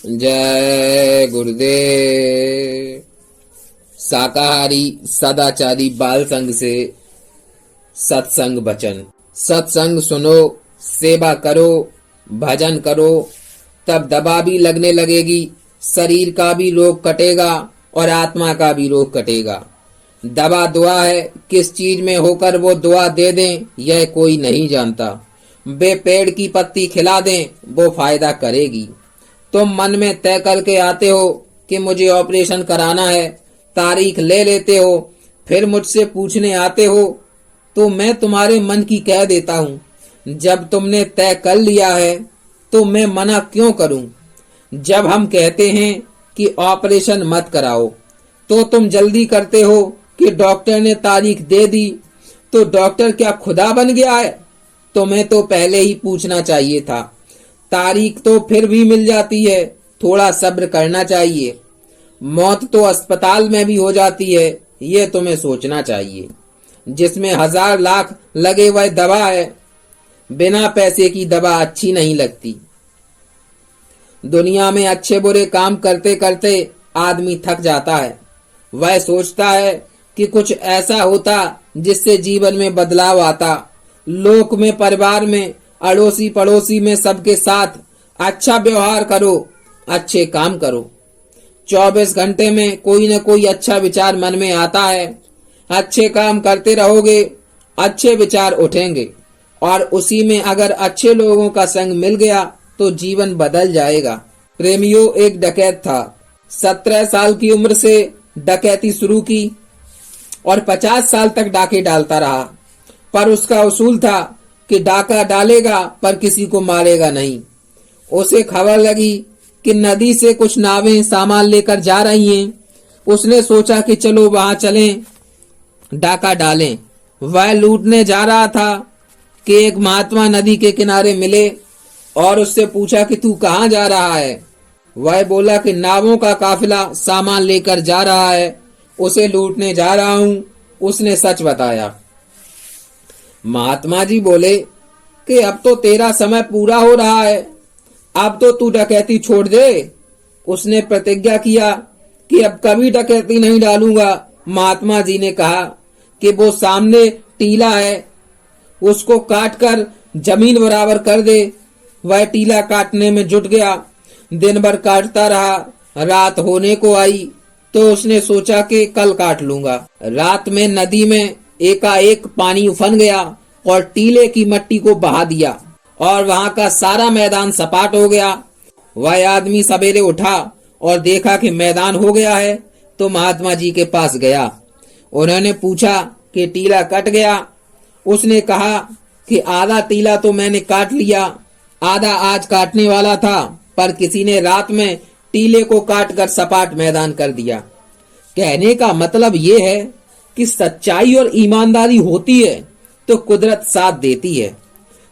जय गुरुदेव। शाकाहारी सदाचारी बाल संघ से सत्संग वचन। सत्संग सुनो, सेवा करो, भजन करो, तब दवा भी लगने लगेगी। शरीर का भी रोग कटेगा और आत्मा का भी रोग कटेगा। दवा दुआ है, किस चीज में होकर वो दुआ दे दें यह कोई नहीं जानता। वे पेड़ की पत्ती खिला दें वो फायदा करेगी। तुम मन में तय करके आते हो कि मुझे ऑपरेशन कराना है, तारीख ले लेते हो, फिर मुझसे पूछने आते हो तो मैं तुम्हारे मन की कह देता हूँ। जब तुमने तय कर लिया है तो मैं मना क्यों करूं। जब हम कहते हैं कि ऑपरेशन मत कराओ तो तुम जल्दी करते हो कि डॉक्टर ने तारीख दे दी तो डॉक्टर क्या खुदा बन गया है। तुम्हें तो पहले ही पूछना चाहिए था। तारीख तो फिर भी मिल जाती है, थोड़ा सब्र करना चाहिए। मौत तो अस्पताल में भी हो जाती है, ये तुम्हें सोचना चाहिए। जिसमें 1000 लाख लगे वह दवा है, बिना पैसे की दवा अच्छी नहीं लगती। दुनिया में अच्छे बुरे काम करते करते आदमी थक जाता है। वह सोचता है कि कुछ ऐसा होता जिससे जीवन में बदलाव आता। लोक में, परिवार में, अड़ोसी पड़ोसी में सबके साथ अच्छा व्यवहार करो, अच्छे काम करो। 24 घंटे में कोई न कोई अच्छा विचार मन में आता है। अच्छे काम करते रहोगे, अच्छे विचार उठेंगे और उसी में अगर अच्छे लोगों का संग मिल गया तो जीवन बदल जाएगा। प्रेमियों, एक डकैत था। 17 साल की उम्र से डकैती शुरू की और 50 साल तक डाके डालता रहा। पर उसका उसूल था कि डाका डालेगा पर किसी को मारेगा नहीं। उसे खबर लगी कि नदी से कुछ नावें सामान लेकर जा रही हैं। उसने सोचा कि चलो वहां चलें, डाका डालें। वह लूटने जा रहा था कि एक महात्मा नदी के किनारे मिले और उससे पूछा कि तू कहाँ जा रहा है। वह बोला कि नावों का काफिला सामान लेकर जा रहा है, उसे लूटने जा रहा हूं। उसने सच बताया। महात्मा जी बोले कि अब तो तेरा समय पूरा हो रहा है, अब तो तू डकैती छोड़ दे। उसने प्रतिज्ञा किया कि अब कभी डकैती नहीं डालूंगा। महात्मा जी ने कहा कि वो सामने टीला है, उसको काटकर जमीन बराबर कर दे। वह टीला काटने में जुट गया। दिन भर काटता रहा। रात होने को आई तो उसने सोचा कि कल काट लूंगा। रात में नदी में एकाएक पानी उफन गया और टीले की मिट्टी को बहा दिया और वहां का सारा मैदान सपाट हो गया। वह आदमी सवेरे उठा और देखा कि मैदान हो गया है तो महात्मा जी के पास गया। उन्होंने पूछा कि टीला कट गया। उसने कहा कि आधा टीला तो मैंने काट लिया, आधा आज काटने वाला था, पर किसी ने रात में टीले को काटकर सपाट मैदान कर दिया। कहने का मतलब ये है कि सच्चाई और ईमानदारी होती है तो कुदरत साथ देती है।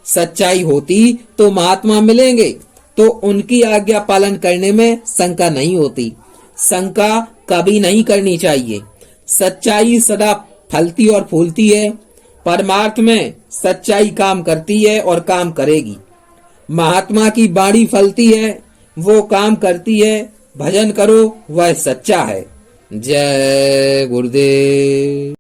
सच्चाई होती तो महात्मा मिलेंगे तो उनकी आज्ञा पालन करने में शंका नहीं होती। शंका कभी नहीं करनी चाहिए। सच्चाई सदा फलती और फूलती है। परमार्थ में सच्चाई काम करती है और काम करेगी। महात्मा की बाणी फलती है, वो काम करती है। भजन करो, वह सच्चा है। जय गुरुदेव।